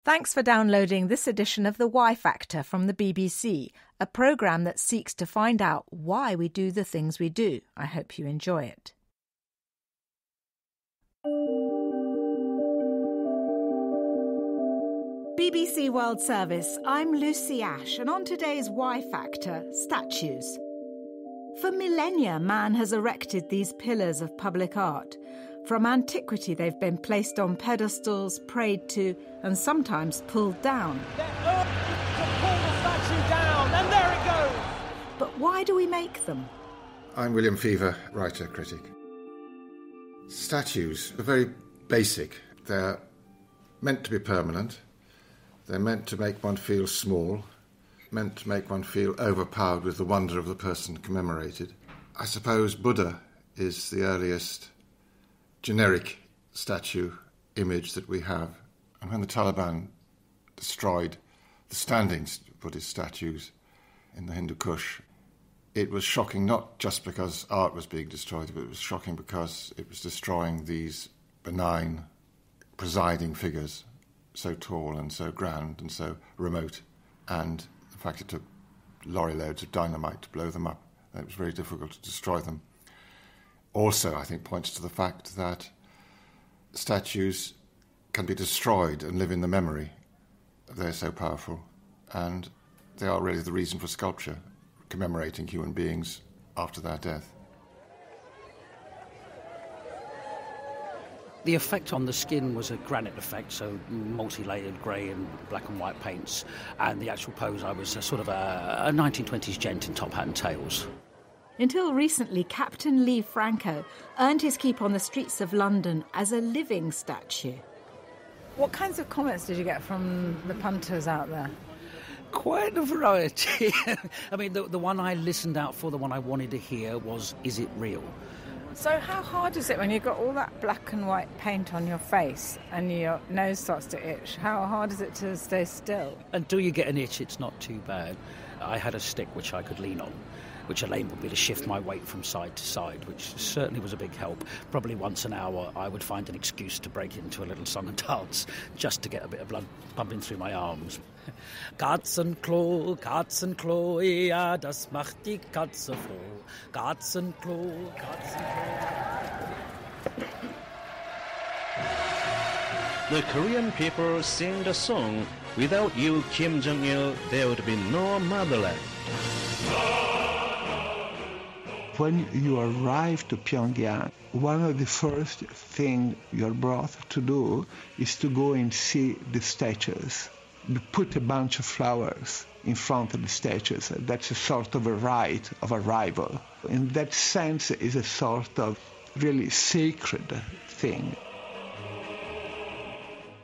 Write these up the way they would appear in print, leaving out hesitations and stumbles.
Thanks for downloading this edition of The Y Factor from the BBC, a programme that seeks to find out why we do the things we do. I hope you enjoy it. BBC World Service, I'm Lucy Ash, and on today's Y Factor, statues. For millennia, man has erected these pillars of public art. From antiquity, they've been placed on pedestals, prayed to, and sometimes pulled down. They're urged to pull the statue down, and there it goes! But why do we make them? I'm William Fever, writer, critic. Statues are very basic. They're meant to be permanent. They're meant to make one feel small, meant to make one feel overpowered with the wonder of the person commemorated. I suppose Buddha is the earliest generic statue image that we have. And when the Taliban destroyed the standing Buddhist statues in the Hindu Kush, it was shocking not just because art was being destroyed, but it was shocking because it was destroying these benign, presiding figures, so tall and so grand and so remote. And in fact, it took lorry loads of dynamite to blow them up. And it was very difficult to destroy them. Also, I think, points to the fact that statues can be destroyed and live in the memory. They're so powerful, and they are really the reason for sculpture, commemorating human beings after their death. The effect on the skin was a granite effect, so multi-layered grey and black and white paints, and the actual pose, I was a sort of a 1920s gent in top hat and tails. Until recently, Captain Lee Franco earned his keep on the streets of London as a living statue. What kinds of comments did you get from the punters out there? Quite a variety. I mean, the one I listened out for, the one I wanted to hear was, is it real? So how hard is it when you've got all that black and white paint on your face and your nose starts to itch? How hard is it to stay still? Until you get an itch, it's not too bad. I had a stick which I could lean on, which enabled me to shift my weight from side to side, which certainly was a big help. Probably once an hour I would find an excuse to break into a little song and dance just to get a bit of blood pumping through my arms. Katzenklo, Katzenklo, ja, das macht die Katze froh. Katzenklo, Katzenklo. The Korean people sing the song, "Without you, Kim Jong-il, there would be no motherland." When you arrive to Pyongyang, one of the first things you're brought to do is to go and see the statues. You put a bunch of flowers in front of the statues. That's a sort of a rite of arrival. In that sense, it's a sort of really sacred thing.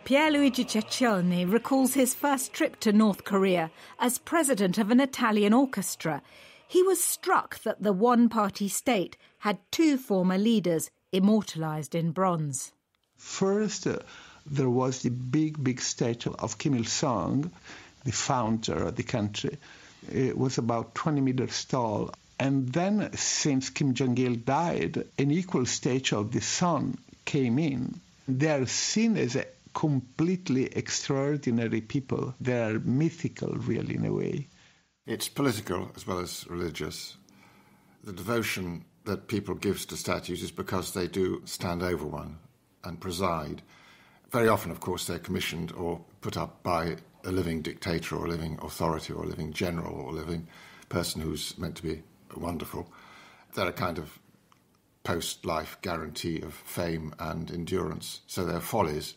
Pierluigi Cecchioni recalls his first trip to North Korea as president of an Italian orchestra. He was struck that the one-party state had two former leaders immortalised in bronze. First, there was the big statue of Kim Il-sung, the founder of the country. It was about 20 meters tall. And then, since Kim Jong-il died, an equal statue of the son came in. They are seen as a completely extraordinary people. They are mythical, really, in a way. It's political as well as religious. The devotion that people give to statues is because they do stand over one and preside. Very often, of course, they're commissioned or put up by a living dictator or a living authority or a living general or a living person who's meant to be wonderful. They're a kind of post-life guarantee of fame and endurance, so they're follies.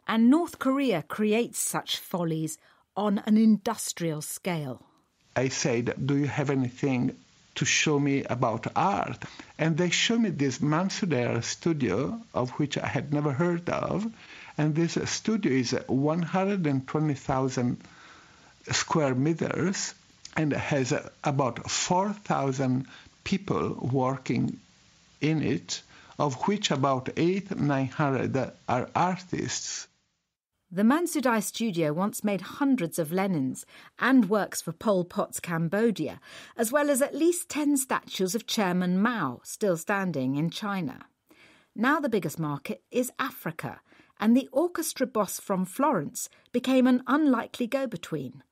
And North Korea creates such follies on an industrial scale. I said, do you have anything to show me about art? And they showed me this Mansudae studio, of which I had never heard of. And this studio is 120,000 square meters and has about 4,000 people working in it, of which about 800-900 are artists. The Mansudae studio once made hundreds of Lenins and works for Pol Pot's Cambodia, as well as at least 10 statues of Chairman Mao still standing in China. Now the biggest market is Africa, and the orchestra boss from Florence became an unlikely go-between.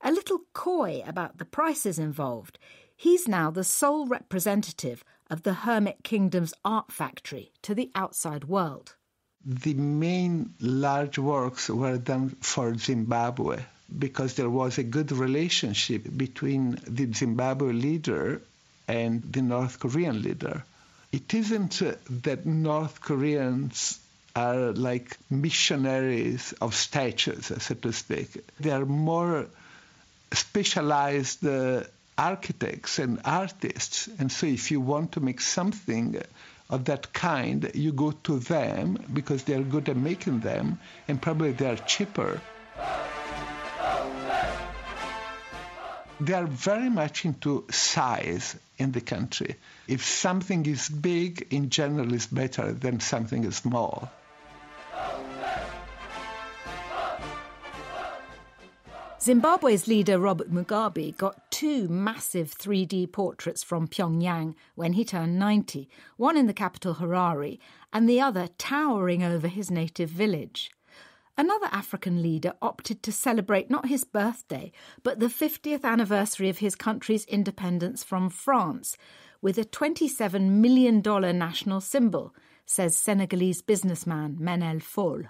A little coy about the prices involved, he's now the sole representative of the Hermit Kingdom's art factory to the outside world. The main large works were done for Zimbabwe because there was a good relationship between the Zimbabwe leader and the North Korean leader. It isn't that North Koreans are like missionaries of statues, so to speak. They are more specialized architects and artists. And so if you want to make something of that kind, you go to them because they are good at making them, and probably they are cheaper. They are very much into size in the country. If something is big, in general, is better than something small. Zimbabwe's leader Robert Mugabe got 2 massive 3D portraits from Pyongyang when he turned 90, one in the capital Harare and the other towering over his native village. Another African leader opted to celebrate not his birthday, but the 50th anniversary of his country's independence from France, with a $27 million national symbol, says Senegalese businessman Manel Fall.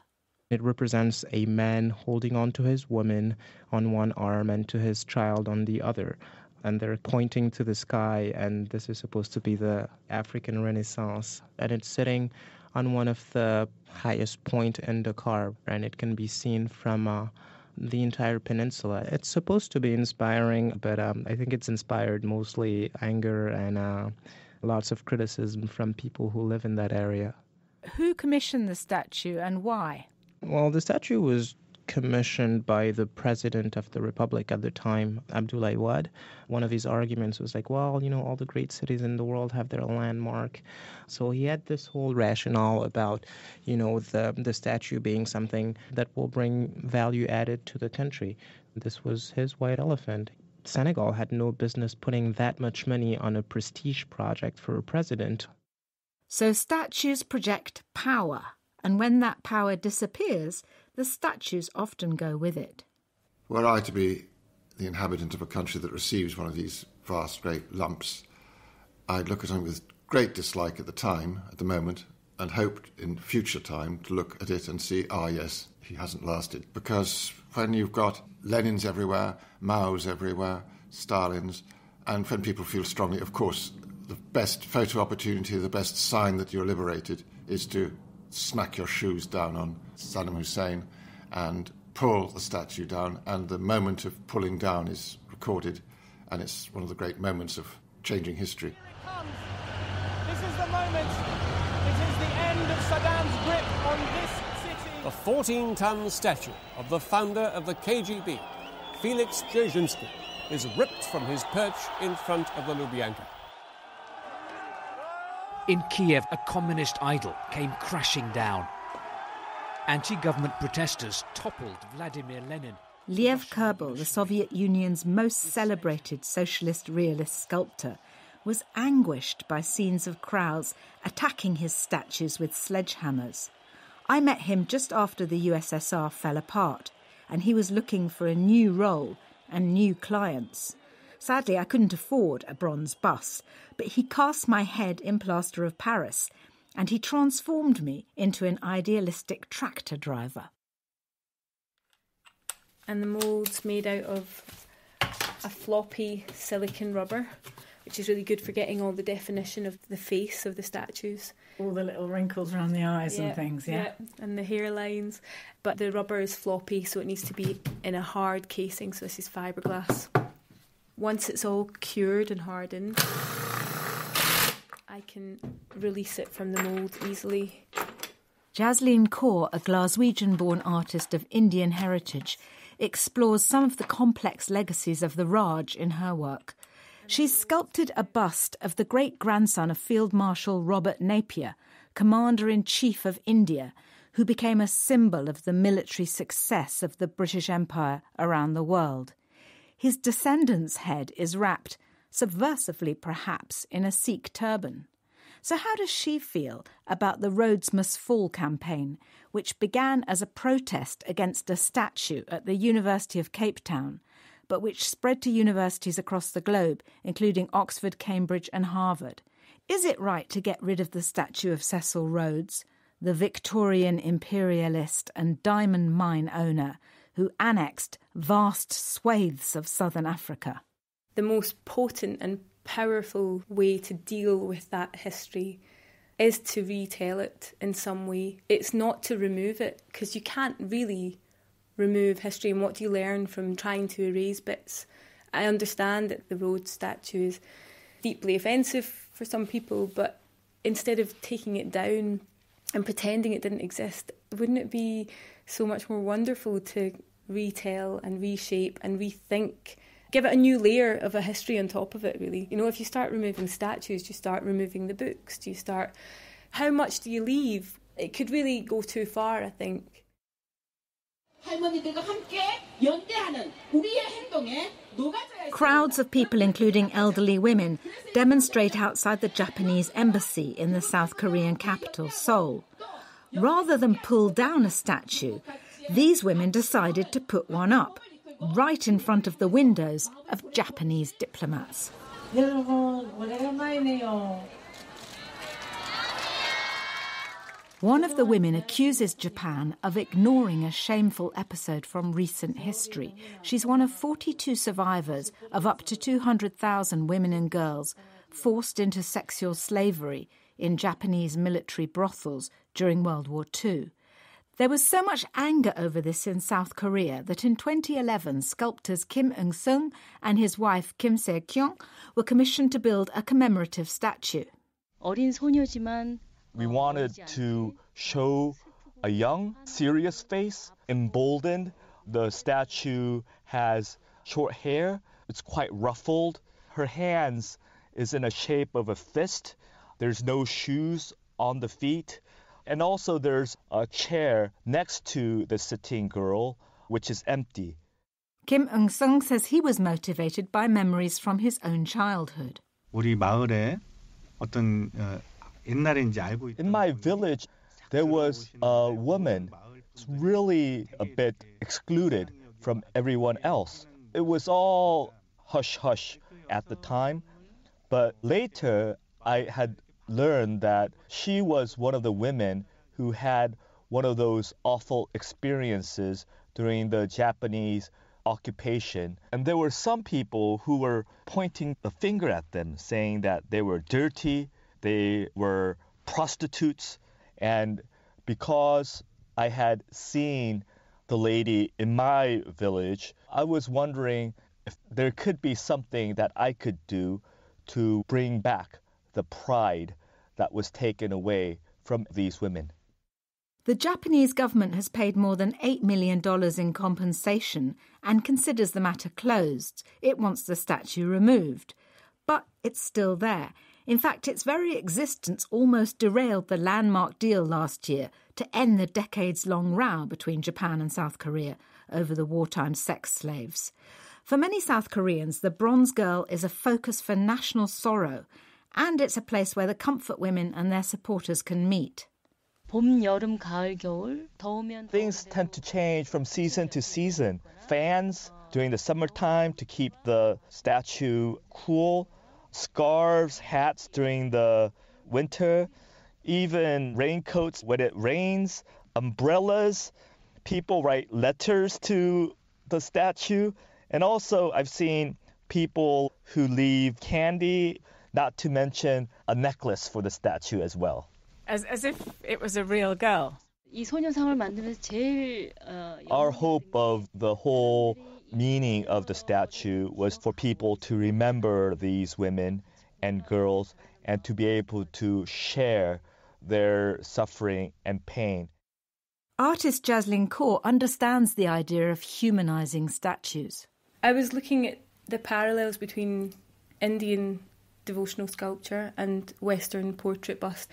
It represents a man holding on to his woman on one arm and to his child on the other. And they're pointing to the sky, and this is supposed to be the African Renaissance. And it's sitting on one of the highest point in Dakar, and it can be seen from the entire peninsula. It's supposed to be inspiring, but I think it's inspired mostly anger and lots of criticism from people who live in that area. Who commissioned the statue and why? Well, the statue was commissioned by the president of the republic at the time, Abdoulaye Wade. One of his arguments was like, well, all the great cities in the world have their landmark. So he had this whole rationale about, the statue being something that will bring value added to the country. This was his white elephant. Senegal had no business putting that much money on a prestige project for a president. So statues project power, and when that power disappears, the statues often go with it. Were I to be the inhabitant of a country that receives one of these vast, great lumps, I'd look at it with great dislike at the moment, and hoped in future time to look at it and see, yes, he hasn't lasted. Because when you've got Lenins everywhere, Mao's everywhere, Stalin's, and when people feel strongly, of course, the best photo opportunity, the best sign that you're liberated is to smack your shoes down on Saddam Hussein and pull the statue down, and the moment of pulling down is recorded, and it's one of the great moments of changing history. This is the moment. It is the end of Saddam's grip on this city. The 14-ton statue of the founder of the KGB, Felix Dzerzhinsky, is ripped from his perch in front of the Lubyanka. In Kiev, a communist idol came crashing down. Anti-government protesters toppled Vladimir Lenin. Lev Kerbel, the Soviet Union's most celebrated socialist realist sculptor, was anguished by scenes of crowds attacking his statues with sledgehammers. I met him just after the USSR fell apart, and he was looking for a new role and new clients. Sadly, I couldn't afford a bronze bust, but he cast my head in plaster of Paris, and he transformed me into an idealistic tractor driver. And the mould's made out of a floppy silicon rubber, which is really good for getting all the definition of the face of the statues. All the little wrinkles around the eyes and things, yeah? Yeah, and the hairlines. But the rubber is floppy, so it needs to be in a hard casing, so this is fiberglass. Once it's all cured and hardened, I can release it from the mould easily. Jasleen Kaur, a Glaswegian-born artist of Indian heritage, explores some of the complex legacies of the Raj in her work. She's sculpted a bust of the great-grandson of Field Marshal Robert Napier, Commander-in-Chief of India, who became a symbol of the military success of the British Empire around the world. His descendant's head is wrapped, subversively perhaps, in a Sikh turban. So how does she feel about the Rhodes Must Fall campaign, which began as a protest against a statue at the University of Cape Town, but which spread to universities across the globe, including Oxford, Cambridge and Harvard? Is it right to get rid of the statue of Cecil Rhodes, the Victorian imperialist and diamond mine owner who annexed vast swathes of southern Africa? The most potent and powerful way to deal with that history is to retell it in some way. It's not to remove it, because you can't really remove history. And what do you learn from trying to erase bits? I understand that the Rhodes statue is deeply offensive for some people, but instead of taking it down and pretending it didn't exist, wouldn't it be so much more wonderful to retell and reshape and rethink, give it a new layer of a history on top of it, really? You know, if you start removing statues, do you start removing the books? Do you start... How much do you leave? It could really go too far, I think. Crowds of people, including elderly women, demonstrate outside the Japanese embassy in the South Korean capital, Seoul. Rather than pull down a statue, these women decided to put one up, right in front of the windows of Japanese diplomats. One of the women accuses Japan of ignoring a shameful episode from recent history. She's one of 42 survivors of up to 200,000 women and girls forced into sexual slavery in Japanese military brothels during World War II. There was so much anger over this in South Korea that in 2011, sculptors Kim Eung-sung and his wife Kim Se-kyung were commissioned to build a commemorative statue. We wanted to show a young, serious face, emboldened. The statue has short hair. It's quite ruffled. Her hands is in a shape of a fist. There's no shoes on the feet. And also there's a chair next to the sitting girl, which is empty. Kim Eung-sung says he was motivated by memories from his own childhood. In my village, there was a woman really a bit excluded from everyone else. It was all hush-hush at the time, but later I had learned that she was one of the women who had one of those awful experiences during the Japanese occupation. And there were some people who were pointing the finger at them, saying that they were dirty, they were prostitutes. And because I had seen the lady in my village, I was wondering if there could be something that I could do to bring back the pride that was taken away from these women. The Japanese government has paid more than $8 million in compensation and considers the matter closed. It wants the statue removed. But it's still there. In fact, its very existence almost derailed the landmark deal last year to end the decades-long row between Japan and South Korea over the wartime sex slaves. For many South Koreans, the Bronze Girl is a focus for national sorrow, and it's a place where the comfort women and their supporters can meet. Things tend to change from season to season. Fans during the summertime to keep the statue cool, scarves, hats during the winter, even raincoats when it rains, umbrellas. People write letters to the statue. And also I've seen people who leave candy, not to mention a necklace for the statue as well. As if it was a real girl. Our hope of the whole meaning of the statue was for people to remember these women and girls and to be able to share their suffering and pain. Artist Jaslyn Kaur understands the idea of humanising statues. I was looking at the parallels between Indian devotional sculpture and Western portrait bust.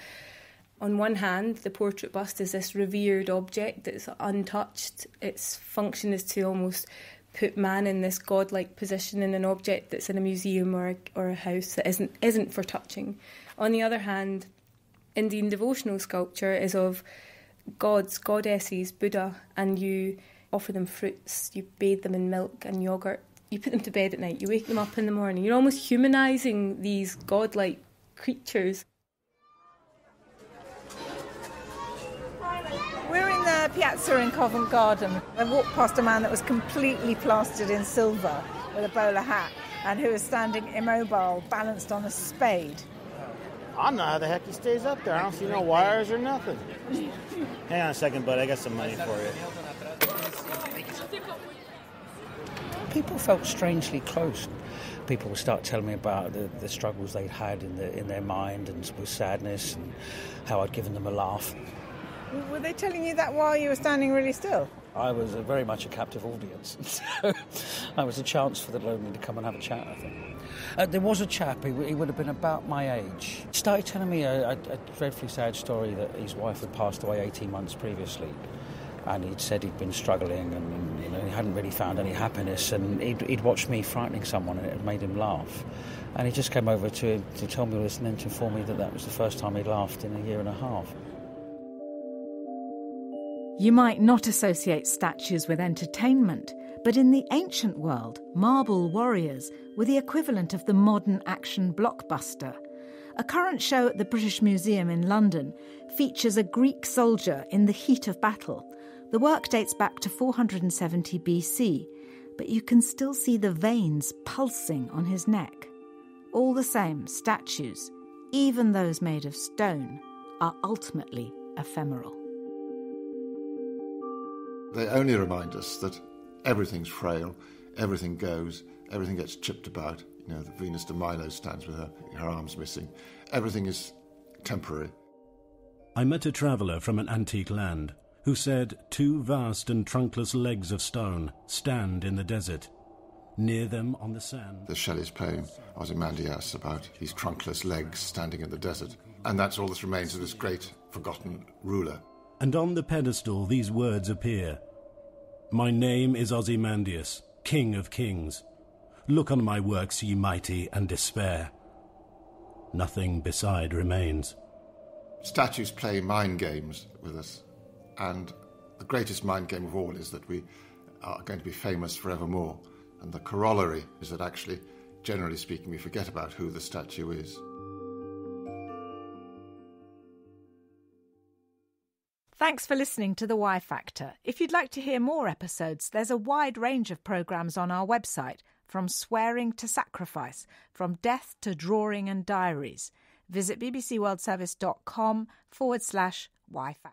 On one hand, the portrait bust is this revered object that's untouched. Its function is to almost put man in this godlike position in an object that's in a museum or a house that isn't for touching. On the other hand, Indian devotional sculpture is of gods, goddesses, Buddha, and you offer them fruits, you bathe them in milk and yoghurt, you put them to bed at night, you wake them up in the morning. You're almost humanising these godlike creatures. We're in the piazza in Covent Garden. I walked past a man that was completely plastered in silver with a bowler hat and who was standing immobile, balanced on a spade. I don't know how the heck he stays up there. I don't see no wires or nothing. Hang on a second, bud. I got some money for you. People felt strangely close. People would start telling me about the struggles they'd had in their mind and with sadness and how I'd given them a laugh. Were they telling you that while you were standing really still? I was very much a captive audience. So I was a chance for the lonely to come and have a chat, I think. There was a chap, he would have been about my age. He started telling me a dreadfully sad story that his wife had passed away 18 months previously. And he'd said he'd been struggling and he hadn't really found any happiness. And he'd watched me frightening someone and it had made him laugh. And he just came over to tell me all this and then to inform me that was the first time he'd laughed in a year and a half. You might not associate statues with entertainment, but in the ancient world, marble warriors were the equivalent of the modern action blockbuster. A current show at the British Museum in London features a Greek soldier in the heat of battle. The work dates back to 470 BC, but you can still see the veins pulsing on his neck. All the same, statues, even those made of stone, are ultimately ephemeral. They only remind us that everything's frail, everything goes, everything gets chipped about. You know, the Venus de Milo stands with her arms missing. Everything is temporary. I met a traveller from an antique land who said 2 vast and trunkless legs of stone stand in the desert. Near them on the sand... There's Shelley's poem, Ozymandias, about these trunkless legs standing in the desert. And that's all that remains of this great forgotten ruler. And on the pedestal these words appear. My name is Ozymandias, King of Kings. Look on my works, ye mighty, and despair. Nothing beside remains. Statues play mind games with us, and the greatest mind game of all is that we are going to be famous forevermore. And the corollary is that actually, generally speaking, we forget about who the statue is. Thanks for listening to The Y Factor. If you'd like to hear more episodes, there's a wide range of programmes on our website, from swearing to sacrifice, from death to drawing and diaries. Visit bbcworldservice.com/Y Factor.